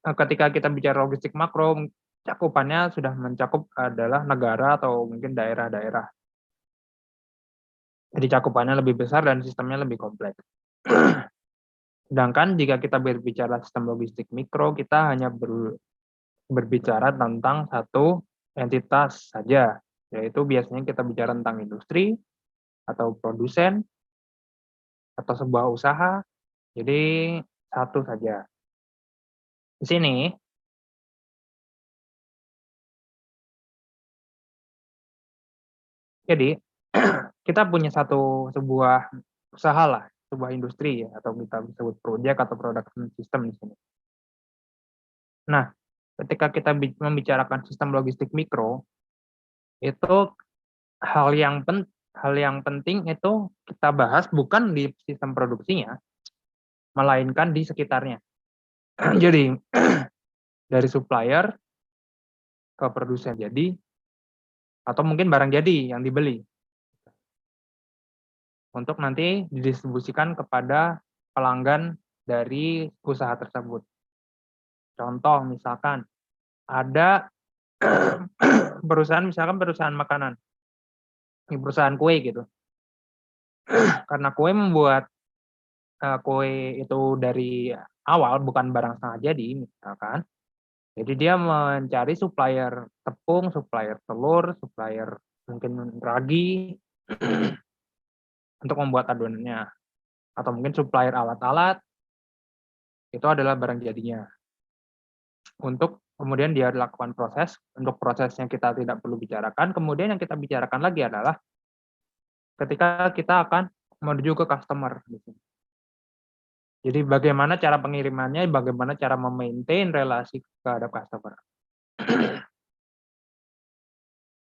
ketika kita bicara logistik makro, cakupannya sudah mencakup adalah negara atau mungkin daerah-daerah. Jadi cakupannya lebih besar dan sistemnya lebih kompleks. Sedangkan jika kita berbicara sistem logistik mikro, kita hanya berbicara tentang satu entitas saja, yaitu biasanya kita bicara tentang industri atau produsen atau sebuah usaha. Jadi satu saja. Di sini, jadi kita punya sebuah usaha lah, sebuah industri ya, atau kita sebut proyek atau production system di sini. Nah, ketika kita membicarakan sistem logistik mikro, itu hal yang penting itu kita bahas bukan di sistem produksinya, melainkan di sekitarnya. Jadi dari supplier ke produsen jadi, atau mungkin barang jadi yang dibeli, untuk nanti didistribusikan kepada pelanggan dari usaha tersebut. Contoh misalkan ada perusahaan makanan, perusahaan kue gitu. Karena kue membuat kue itu dari awal bukan barang setengah jadi misalkan, jadi dia mencari supplier tepung, supplier telur, supplier mungkin ragi untuk membuat adonannya, atau mungkin supplier alat-alat, itu adalah barang jadinya. Untuk kemudian dia lakukan proses, untuk prosesnya kita tidak perlu bicarakan, kemudian yang kita bicarakan lagi adalah ketika kita akan menuju ke customer di sini. Jadi bagaimana cara pengirimannya, bagaimana cara memaintain relasi terhadap customer.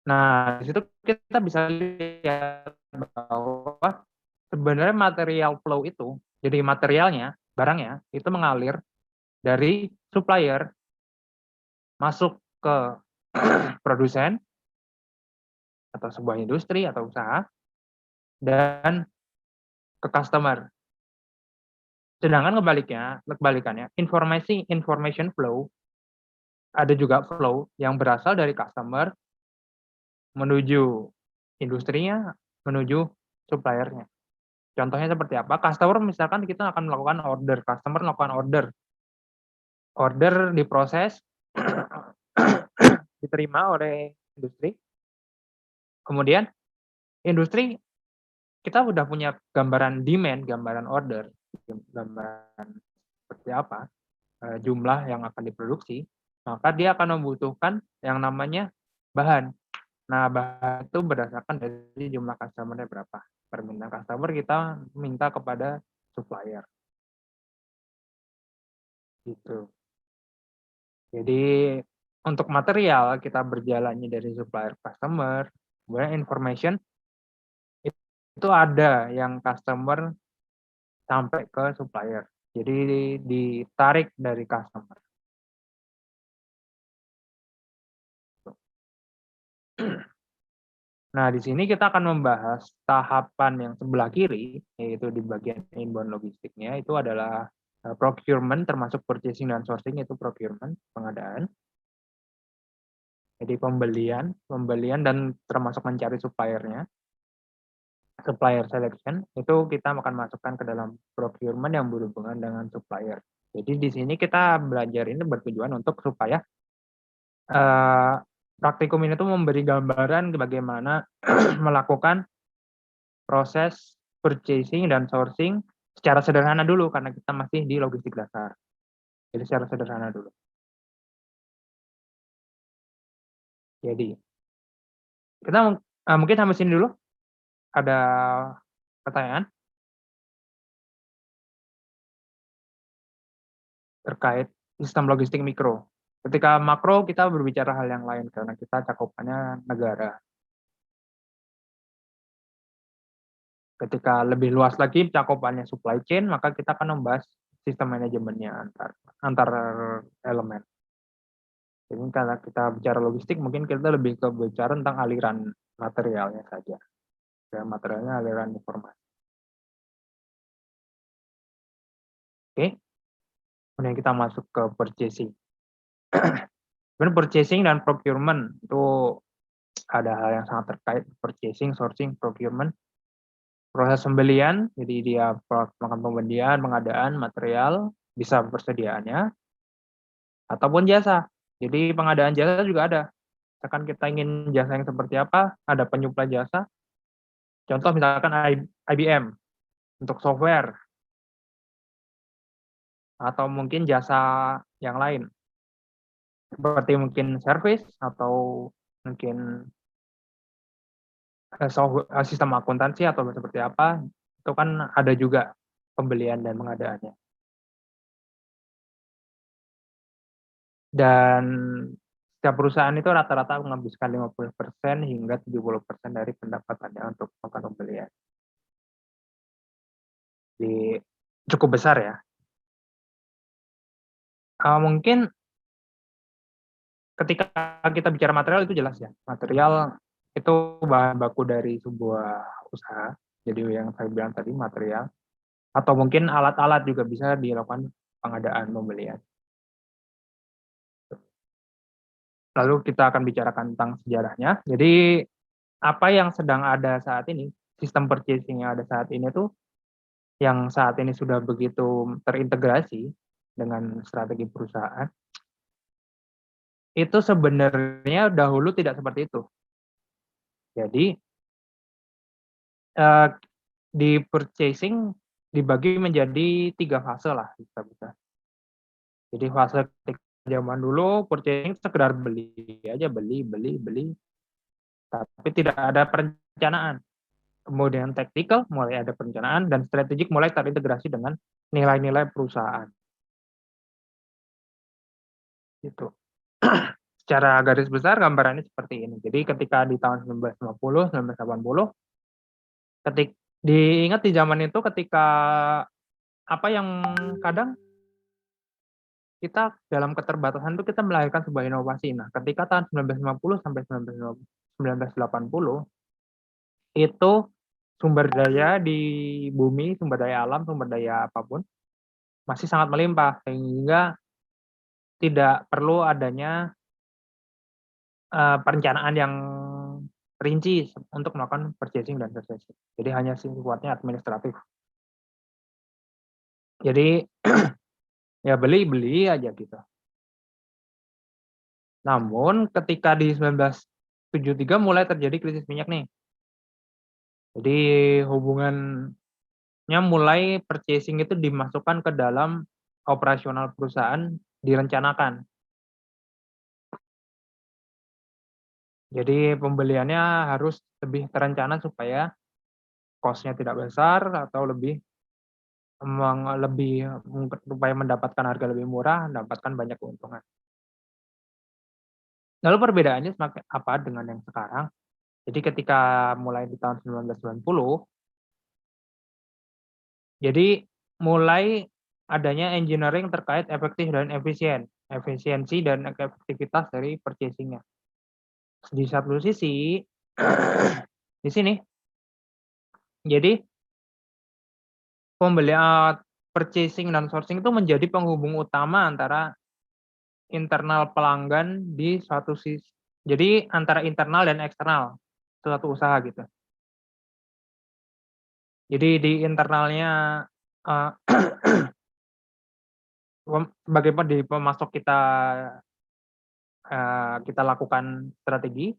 Nah, di situ kita bisa lihat bahwa sebenarnya material flow itu, jadi materialnya, barangnya, itu mengalir dari supplier masuk ke produsen atau sebuah industri atau usaha dan ke customer. Sedangkan kebalikannya, information flow, ada juga flow yang berasal dari customer menuju industrinya, menuju suppliernya. Contohnya seperti apa? Customer misalkan kita akan melakukan order, customer melakukan order diproses, diterima oleh industri. Kemudian industri kita udah punya gambaran demand, gambaran order, gambaran seperti apa jumlah yang akan diproduksi, maka dia akan membutuhkan yang namanya bahan. Nah, bahan itu berdasarkan dari jumlah customer-nya berapa. Permintaan customer kita minta kepada supplier. Gitu. Jadi untuk material kita berjalannya dari supplier customer, kemudian information itu ada yang customer sampai ke supplier. Jadi ditarik dari customer. Nah, di sini kita akan membahas tahapan yang sebelah kiri, yaitu di bagian inbound logistiknya, itu adalah procurement, termasuk purchasing dan sourcing, itu procurement, pengadaan. Jadi pembelian dan termasuk mencari suppliernya, supplier selection, itu kita akan masukkan ke dalam procurement yang berhubungan dengan supplier. Jadi di sini kita belajar ini bertujuan untuk supaya praktikum ini tuh memberi gambaran bagaimana melakukan proses purchasing dan sourcing secara sederhana dulu karena kita masih di logistik dasar. Jadi secara sederhana dulu. Jadi kita mungkin sampai sini dulu. Ada pertanyaan terkait sistem logistik mikro. Ketika makro kita berbicara hal yang lain karena kita cakupannya negara. Ketika lebih luas lagi cakupannya supply chain, maka kita akan membahas sistem manajemennya antar elemen. Jadi kalau kita bicara logistik, mungkin kita lebih ke bicara tentang aliran materialnya saja. Dan materialnya aliran informasi. Oke. Kemudian kita masuk ke purchasing. Sebenarnya purchasing dan procurement itu ada hal yang sangat terkait. Purchasing, sourcing, procurement. Proses pembelian, jadi dia melakukan pembelian, pengadaan material, bisa persediaannya, ataupun jasa. Jadi pengadaan jasa juga ada. Misalkan kita ingin jasa yang seperti apa, ada penyuplai jasa. Contoh misalkan IBM untuk software, atau mungkin jasa yang lain, seperti mungkin service atau mungkin sistem akuntansi atau seperti apa, itu kan ada juga pembelian dan pengadaannya. Dan setiap perusahaan itu rata-rata menghabiskan 50% hingga 70% dari pendapatannya untuk melakukan pembelian. Jadi cukup besar ya. Mungkin ketika kita bicara material itu jelas ya, material itu bahan baku dari sebuah usaha, jadi yang saya bilang tadi material, atau mungkin alat-alat juga bisa dilakukan pengadaan pembelian. Lalu kita akan bicarakan tentang sejarahnya. Jadi apa yang sedang ada saat ini, sistem purchasing yang ada saat ini tuh, yang saat ini sudah begitu terintegrasi dengan strategi perusahaan, itu sebenarnya dahulu tidak seperti itu. Jadi di purchasing dibagi menjadi 3 fase lah bisa. Jadi fase ketika zaman dulu purchasing sekedar beli aja, beli, tapi tidak ada perencanaan. Kemudian tactical mulai ada perencanaan, dan strategik mulai terintegrasi dengan nilai-nilai perusahaan. Gitu. Secara garis besar gambarannya seperti ini. Jadi ketika di tahun 1950, 1980, diingat di zaman itu ketika apa yang kadang kita dalam keterbatasan itu kita melahirkan sebuah inovasi. Nah, ketika tahun 1950 sampai 1980 itu sumber daya di bumi, sumber daya alam, sumber daya apapun masih sangat melimpah, sehingga tidak perlu adanya perencanaan yang rinci untuk melakukan purchasing dan purchasing. Jadi hanya sifatnya administratif. Jadi ya beli aja gitu. Namun ketika di 1973 mulai terjadi krisis minyak nih. Jadi hubungannya mulai purchasing itu dimasukkan ke dalam operasional perusahaan, direncanakan. Jadi pembeliannya harus lebih terencana supaya cost-nya tidak besar atau lebih supaya mendapatkan harga lebih murah, mendapatkan banyak keuntungan. Lalu perbedaannya semakin apa dengan yang sekarang? Jadi ketika mulai di tahun 1990, jadi mulai adanya engineering terkait efisiensi dan efektivitas dari purchasing-nya. Di satu sisi, di sini, jadi purchasing dan sourcing itu menjadi penghubung utama antara internal pelanggan di suatu sisi. Jadi antara internal dan eksternal suatu usaha gitu. Jadi di internalnya uh, sebagai di pemasok kita lakukan strategi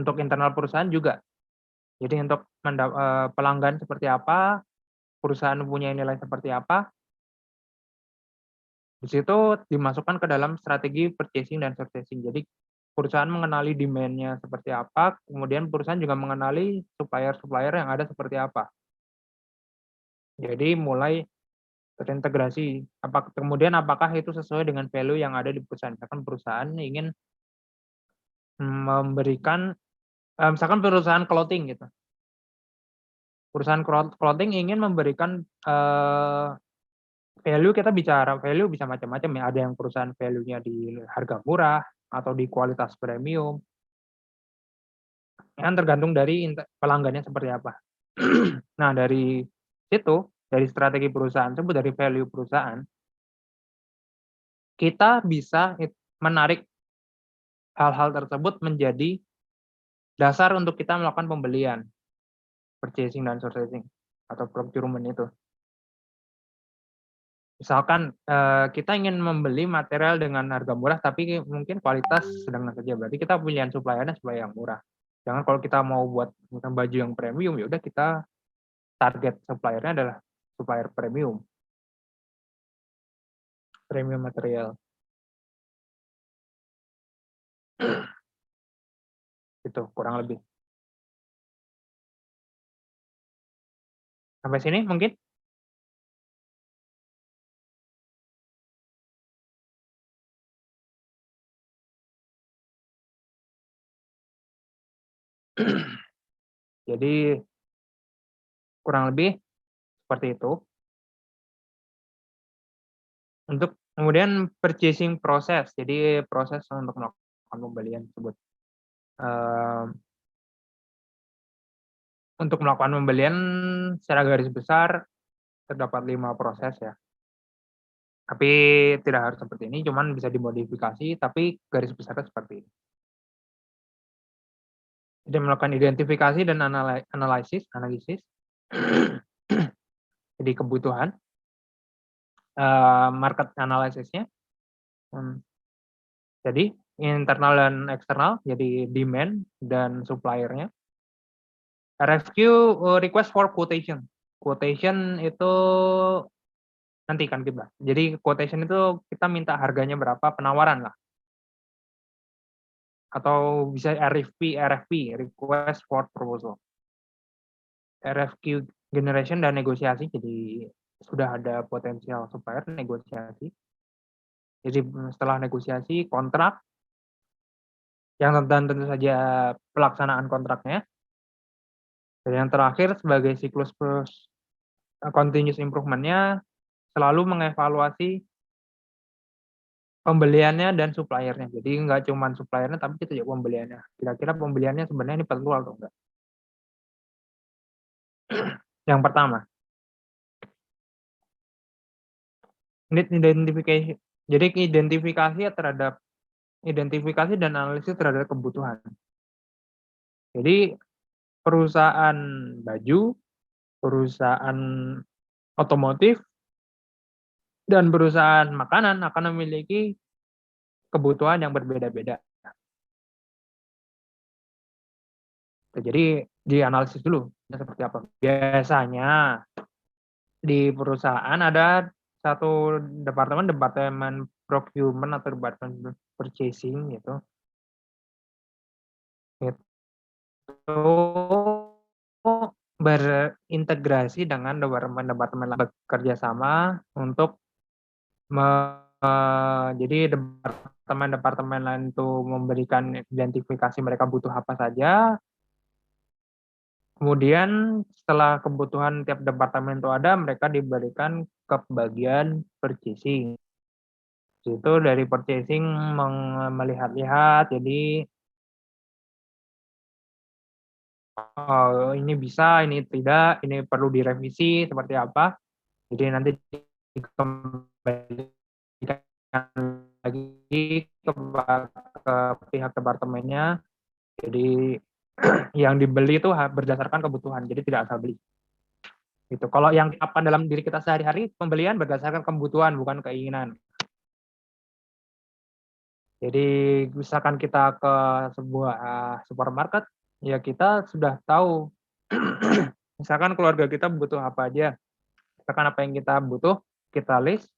untuk internal perusahaan juga. Jadi untuk pelanggan seperti apa, perusahaan punya nilai seperti apa, di situ dimasukkan ke dalam strategi purchasing dan sourcing. Jadi perusahaan mengenali demand-nya seperti apa, kemudian perusahaan juga mengenali supplier-supplier yang ada seperti apa. Jadi mulai terintegrasi. Kemudian apakah itu sesuai dengan value yang ada di perusahaan? Misalkan perusahaan ingin memberikan, misalkan perusahaan clothing gitu. Perusahaan clothing ingin memberikan value, kita bicara value bisa macam-macam ya. Ada yang perusahaan value-nya di harga murah atau di kualitas premium. Kan tergantung dari pelanggannya seperti apa. Nah, dari situ, dari strategi perusahaan tersebut, dari value perusahaan, kita bisa menarik hal-hal tersebut menjadi dasar untuk kita melakukan pembelian, purchasing dan sourcing atau procurement itu. Misalkan, kita ingin membeli material dengan harga murah tapi mungkin kualitas sedang saja, berarti kita pilihan supplier-nya supplier yang murah. Jangan kalau kita mau buat misalkan baju yang premium, ya udah kita target supplier-nya adalah supplier premium material, gitu kurang lebih. Sampai sini mungkin? Jadi kurang lebih seperti itu. Untuk kemudian purchasing proses, jadi proses untuk melakukan pembelian tersebut. Eee, untuk melakukan pembelian secara garis besar terdapat 5 proses ya, tapi tidak harus seperti ini, cuman bisa dimodifikasi, tapi garis besarnya seperti ini. Jadi melakukan identifikasi dan analisis, jadi kebutuhan, market analysis-nya, mmm, jadi internal dan eksternal, jadi demand dan supplier-nya. RFQ, request for quotation. Quotation itu nanti kan kita. Jadi quotation itu kita minta harganya berapa, penawaran lah, atau bisa RFP, request for proposal. RFQ generation dan negosiasi, jadi sudah ada potensial supplier, negosiasi. Jadi setelah negosiasi, kontrak, yang dan tentu saja pelaksanaan kontraknya. Dan yang terakhir sebagai siklus continuous improvement-nya selalu mengevaluasi pembeliannya dan supplier-nya. Jadi nggak cuman supplier-nya, tapi kita juga pembeliannya. Kira-kira pembeliannya sebenarnya ini perlu atau enggak. Yang pertama, need identification. Jadi identifikasi dan analisis terhadap kebutuhan. Jadi perusahaan baju, perusahaan otomotif, dan perusahaan makanan akan memiliki kebutuhan yang berbeda-beda. Jadi dianalisis dulu seperti apa. Biasanya di perusahaan ada satu departemen procurement atau departemen purchasing gitu. Itu berintegrasi dengan departemen-departemen lain, bekerja sama untuk jadi departemen-departemen lain itu memberikan identifikasi mereka butuh apa saja, kemudian setelah kebutuhan tiap departemen itu ada, mereka diberikan ke bagian purchasing. Itu dari purchasing melihat-lihat, jadi ini bisa, ini tidak, ini perlu direvisi seperti apa. Jadi nanti dikembalikan lagi ke pihak departemennya. Jadi yang dibeli itu berdasarkan kebutuhan, jadi tidak asal beli. Gitu. Kalau yang apa dalam diri kita sehari-hari, pembelian berdasarkan kebutuhan bukan keinginan. Jadi misalkan kita ke sebuah supermarket, ya kita sudah tahu misalkan keluarga kita butuh apa aja, misalkan apa yang kita butuh, kita list,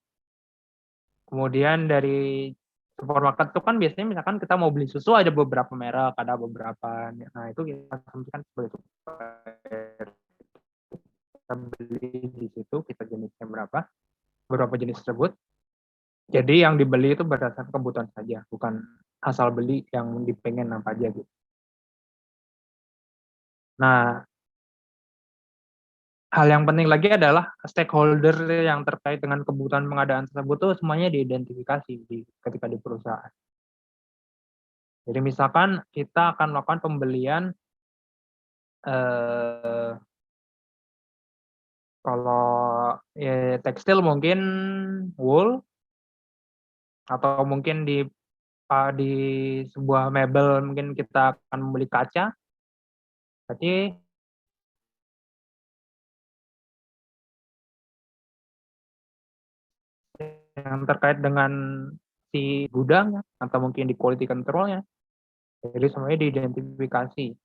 kemudian dari supermarket itu kan biasanya misalkan kita mau beli susu ada beberapa merek, ada beberapa, nah itu kita asumsikan sebagai supplier. Kita beli di situ, kita jenisnya berapa, beberapa jenis tersebut. Jadi yang dibeli itu berdasarkan kebutuhan saja, bukan asal beli yang dipengen apa aja gitu. Nah, hal yang penting lagi adalah stakeholder yang terkait dengan kebutuhan pengadaan tersebut tuh semuanya diidentifikasi ketika di perusahaan. Jadi misalkan kita akan melakukan pembelian, eee, kalau tekstil mungkin wool, Atau mungkin di sebuah mebel mungkin kita akan membeli kaca, berarti yang terkait dengan si gudangnya atau mungkin di quality control-nya. Jadi semuanya diidentifikasi.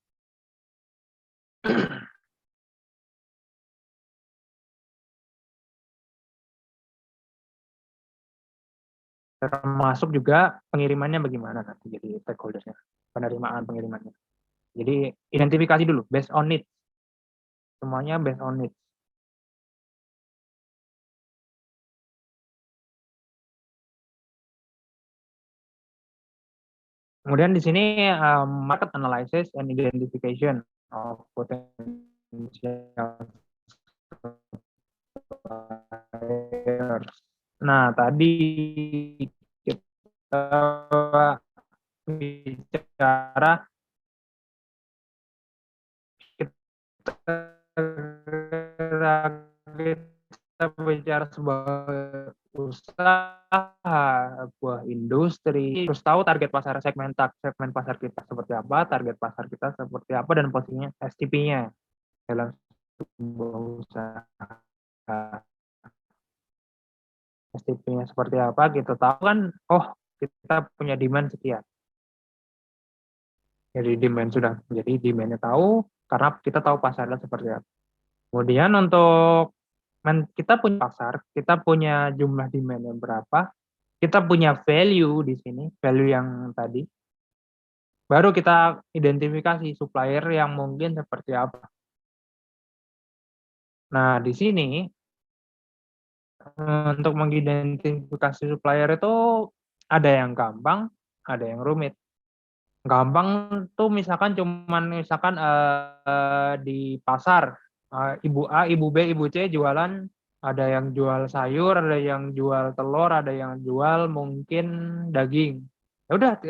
Termasuk juga pengirimannya bagaimana nanti jadi stakeholders-nya, penerimaan pengirimannya. Jadi identifikasi dulu, based on needs. Semuanya based on needs. Kemudian di sini market analysis and identification of potential suppliers. Nah, tadi kita bicara kita bicara sebuah usaha, sebuah industri, terus tahu target pasar segmen pasar kita seperti apa, target pasar kita seperti apa, dan posisinya STP-nya dalam sebuah usaha. STP-nya seperti apa, kita tahu kan, oh kita punya demand sekian. Jadi demand-nya tahu, karena kita tahu pasarnya seperti apa. Kemudian untuk kita punya pasar, kita punya jumlah demand yang berapa, kita punya value di sini, value yang tadi, baru kita identifikasi supplier yang mungkin seperti apa. Nah, di sini untuk mengidentifikasi supplier itu ada yang gampang, ada yang rumit. Gampang tuh misalkan di pasar, ibu A, ibu B, ibu C jualan, ada yang jual sayur, ada yang jual telur, ada yang jual mungkin daging. Ya udah,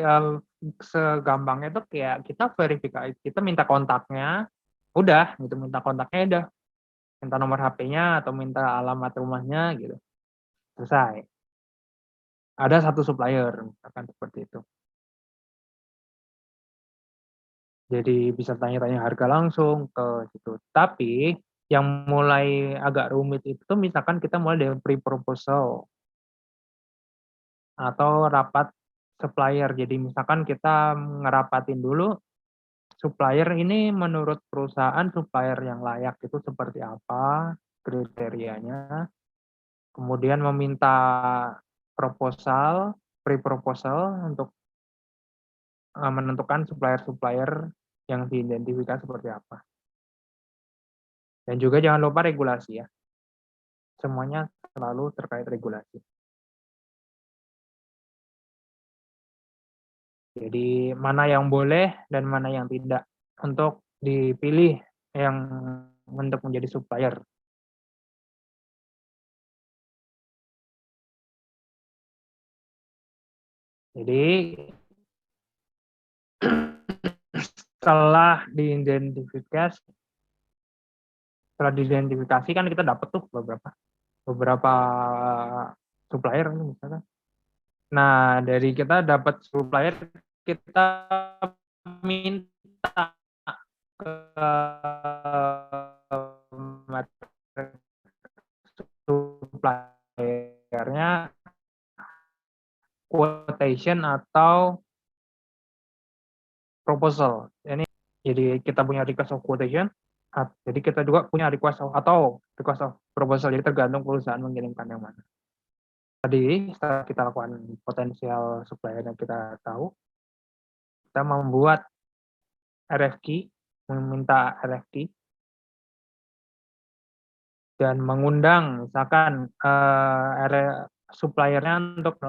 segampangnya tuh kayak kita verifikasi, kita minta kontaknya, udah gitu, minta kontaknya udah, minta nomor HP-nya atau minta alamat rumahnya gitu, selesai. Ada satu supplier, misalkan seperti itu. Jadi bisa tanya-tanya harga langsung ke situ. Tapi yang mulai agak rumit itu misalkan kita mulai dari pre-proposal atau rapat supplier. Jadi misalkan kita ngerapatin dulu supplier ini, menurut perusahaan supplier yang layak itu seperti apa kriterianya. Kemudian meminta proposal, pre-proposal untuk menentukan supplier-supplier yang diidentifikasi seperti apa. Dan juga jangan lupa regulasi ya. Semuanya selalu terkait regulasi. Jadi mana yang boleh dan mana yang tidak untuk dipilih yang untuk menjadi supplier. Jadi setelah diidentifikasi kan kita dapat tuh beberapa supplier misalkan. Nah, dari kita dapat supplier, kita minta ke suppliernya quotation atau proposal. Jadi kita punya request of quotation, jadi kita juga punya request of proposal. Jadi tergantung perusahaan mengirimkan yang mana. Tadi setelah kita lakukan potensial supplier yang kita tahu, kita membuat RFQ, meminta RFQ, dan mengundang misalkan suppliernya untuk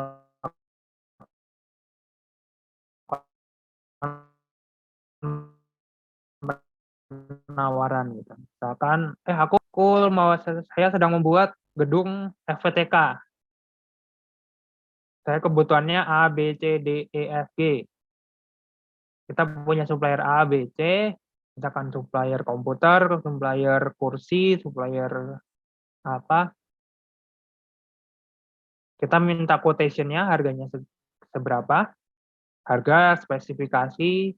penawaran gitu. Misalkan, saya sedang membuat gedung FVTK. Saya kebutuhannya A, B, C, D, E, F, G. Kita punya supplier A, B, C, misalkan supplier komputer, supplier kursi, supplier apa, Kita minta quotation-nya harganya seberapa, harga, spesifikasi,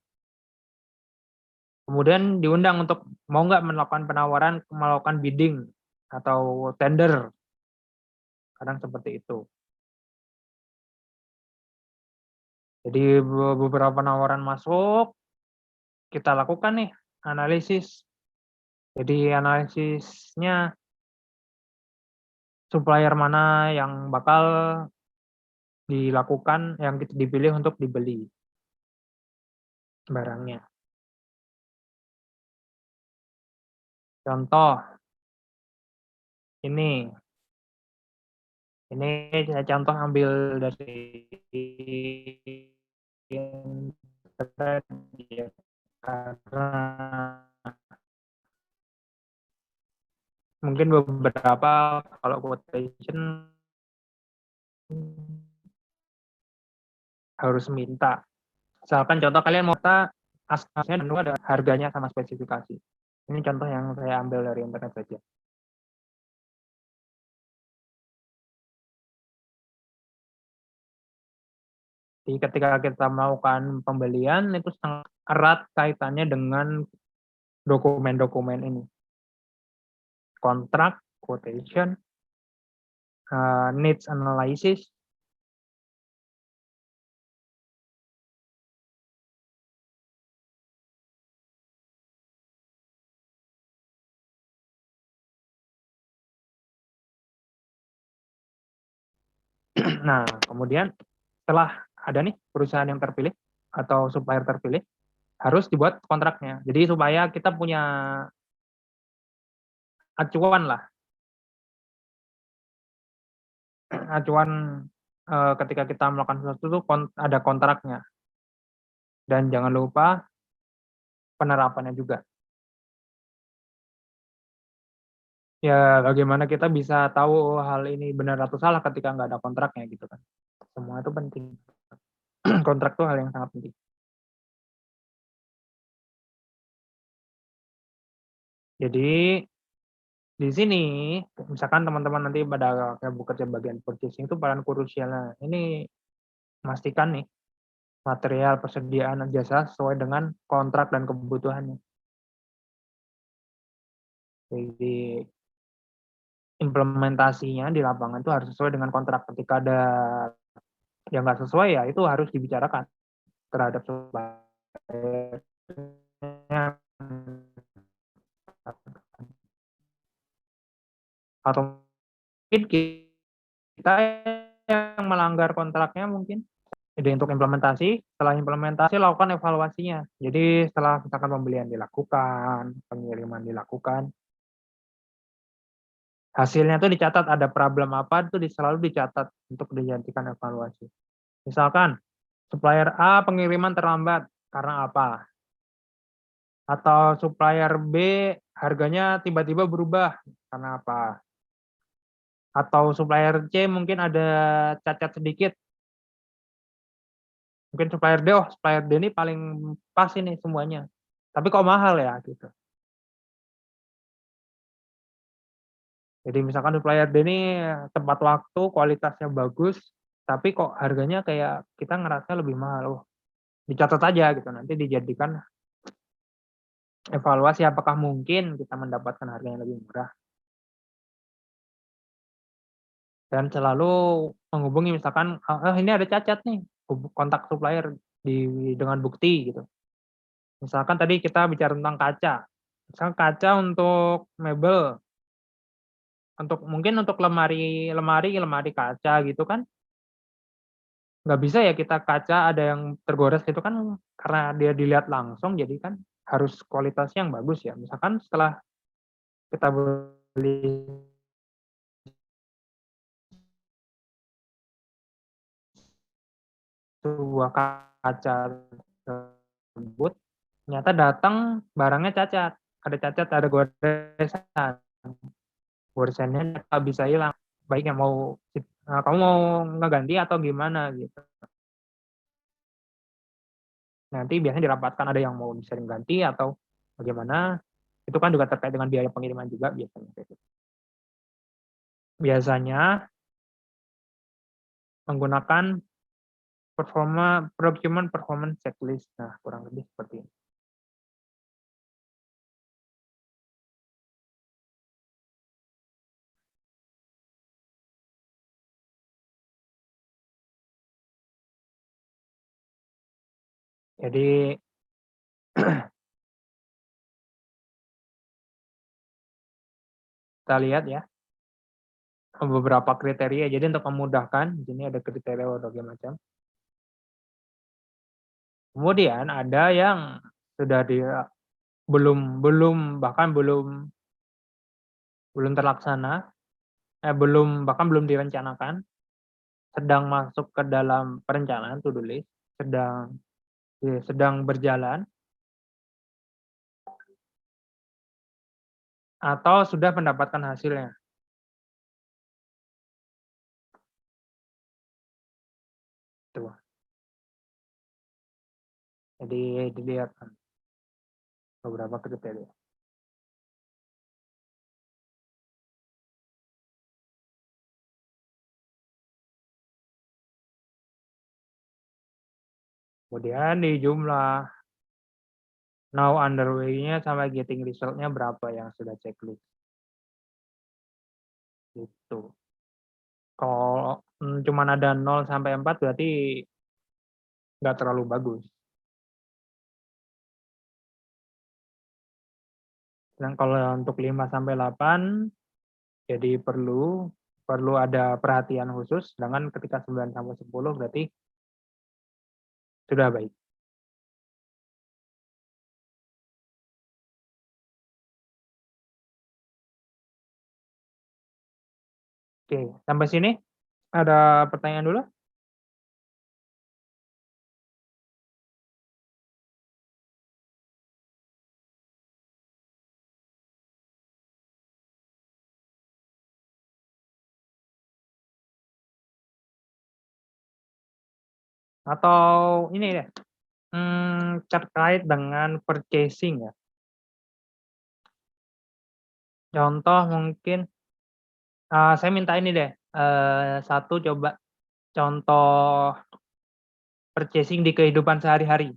kemudian diundang untuk mau nggak melakukan penawaran, melakukan bidding atau tender, kadang seperti itu. Jadi beberapa penawaran masuk, kita lakukan nih analisis. Jadi analisisnya supplier mana yang bakal dilakukan, yang dipilih untuk dibeli barangnya. Contoh, ini saya contoh ambil dari internet ya, karena mungkin beberapa kalau quotation harus minta. Misalkan contoh kalian mau minta asasnya dan ada harganya sama spesifikasi. Ini contoh yang saya ambil dari internet saja. Jadi ketika kita melakukan pembelian itu sangat erat kaitannya dengan dokumen-dokumen ini. Kontrak, quotation, needs analysis, nah kemudian setelah ada nih perusahaan yang terpilih atau supplier terpilih, harus dibuat kontraknya. Jadi supaya kita punya acuan lah, acuan ketika kita melakukan sesuatu itu ada kontraknya. Dan jangan lupa penerapannya juga. Ya bagaimana kita bisa tahu hal ini benar atau salah ketika nggak ada kontraknya gitu kan. Semua itu penting. Kontrak itu hal yang sangat penting. Jadi di sini misalkan teman-teman nanti pada bekerja bagian purchasing itu peran krusialnya. Ini memastikan nih material persediaan jasa sesuai dengan kontrak dan kebutuhannya. Jadi implementasinya di lapangan itu harus sesuai dengan kontrak. Ketika ada yang nggak sesuai ya itu harus dibicarakan terhadap suppliernya. Atau mungkin kita yang melanggar kontraknya mungkin. Jadi untuk implementasi, setelah implementasi lakukan evaluasinya. Jadi setelah misalkan pembelian dilakukan, pengiriman dilakukan, hasilnya itu dicatat, ada problem apa itu selalu dicatat untuk dijadikan evaluasi. Misalkan supplier A pengiriman terlambat karena apa? Atau supplier B harganya tiba-tiba berubah karena apa? Atau supplier C mungkin ada cacat sedikit. Mungkin supplier D, oh supplier D ini paling pas ini semuanya. Tapi kok mahal ya gitu. Jadi misalkan supplier D ini tepat waktu, kualitasnya bagus, tapi kok harganya kayak kita ngerasa lebih mahal. Oh, dicatat aja gitu, nanti dijadikan evaluasi apakah mungkin kita mendapatkan harga yang lebih murah. Dan selalu menghubungi misalkan, oh ini ada cacat nih, kontak supplier dengan bukti gitu. Misalkan tadi kita bicara tentang kaca. Misalkan kaca untuk mebel, mungkin untuk lemari kaca gitu kan, nggak bisa ya kita kaca ada yang tergores gitu kan, karena dia dilihat langsung jadi kan harus kualitasnya yang bagus ya. Misalkan setelah kita beli sebuah kaca tersebut, ternyata datang barangnya cacat, ada goresan, goresannya nggak bisa hilang. Baiknya kamu mau ngeganti atau gimana gitu. Nanti biasanya dirapatkan ada yang mau bisa diganti atau bagaimana, itu kan juga terkait dengan biaya pengiriman juga biasanya. Biasanya menggunakan procurement performance checklist. Nah, kurang lebih seperti ini. Jadi kita lihat ya beberapa kriteria. Jadi untuk memudahkan, di sini ada kriteria berbagai macam. Kemudian ada yang sudah bahkan belum terlaksana, bahkan belum direncanakan, sedang masuk ke dalam perencanaan to do list, sedang berjalan, atau sudah mendapatkan hasilnya. Tuh. Jadi dilihat beberapa kriteria. Kemudian di jumlah now underway-nya sama getting result-nya berapa yang sudah checklist. Gitu. Kalau cuman ada 0 sampai 4 berarti nggak terlalu bagus. Dan kalau untuk 5 sampai 8 jadi perlu ada perhatian khusus, sedangkan ketika 9 sampai 10 berarti sudah baik. Oke, sampai sini ada pertanyaan dulu? Atau ini deh, terkait dengan purchasing ya. Contoh mungkin, saya minta ini deh, satu coba contoh purchasing di kehidupan sehari-hari.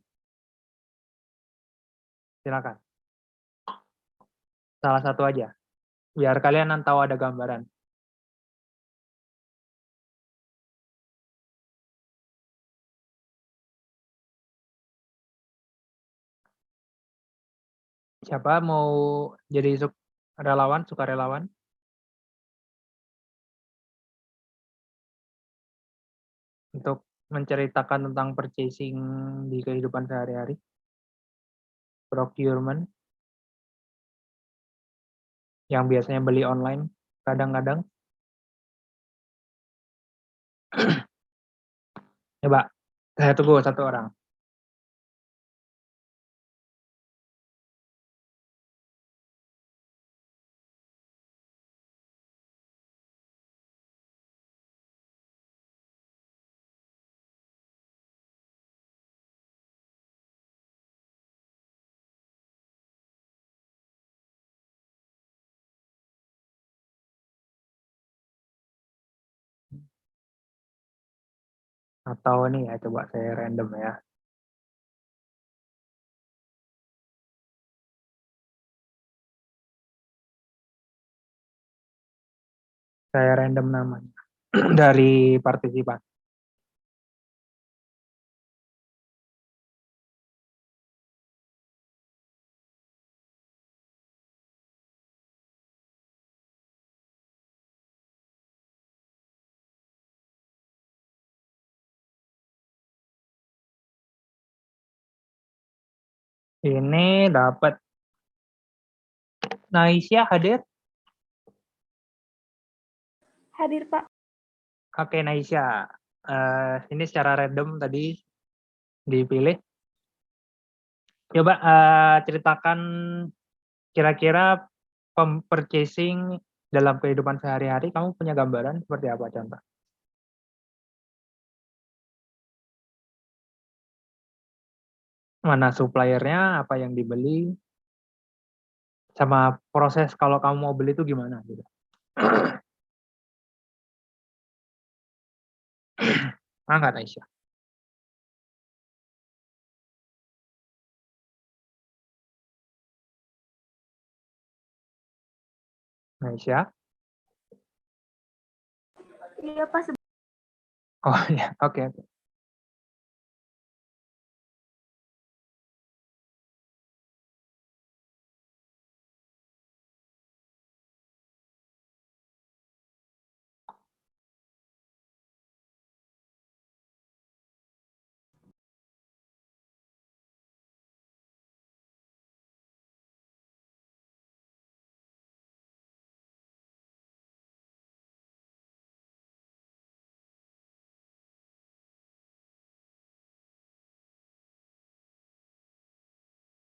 Silakan. Salah satu aja, biar kalian tahu ada gambaran. Siapa mau jadi sukarelawan? Untuk menceritakan tentang purchasing di kehidupan sehari-hari? Procurement yang biasanya beli online kadang-kadang? Coba, saya tunggu satu orang. Atau nih ya, coba saya random ya. Saya random namanya dari partisipan. Ini dapat Naisya hadir? Hadir, Pak. Oke, Naisya. Ini secara random tadi dipilih. Coba ceritakan kira-kira purchasing dalam kehidupan sehari-hari, kamu punya gambaran seperti apa contoh? Mana suppliernya, apa yang dibeli, sama proses kalau kamu mau beli itu gimana gitu. Angkat Aisyah. Aisyah. Iya, Pak. Oh ya, oke.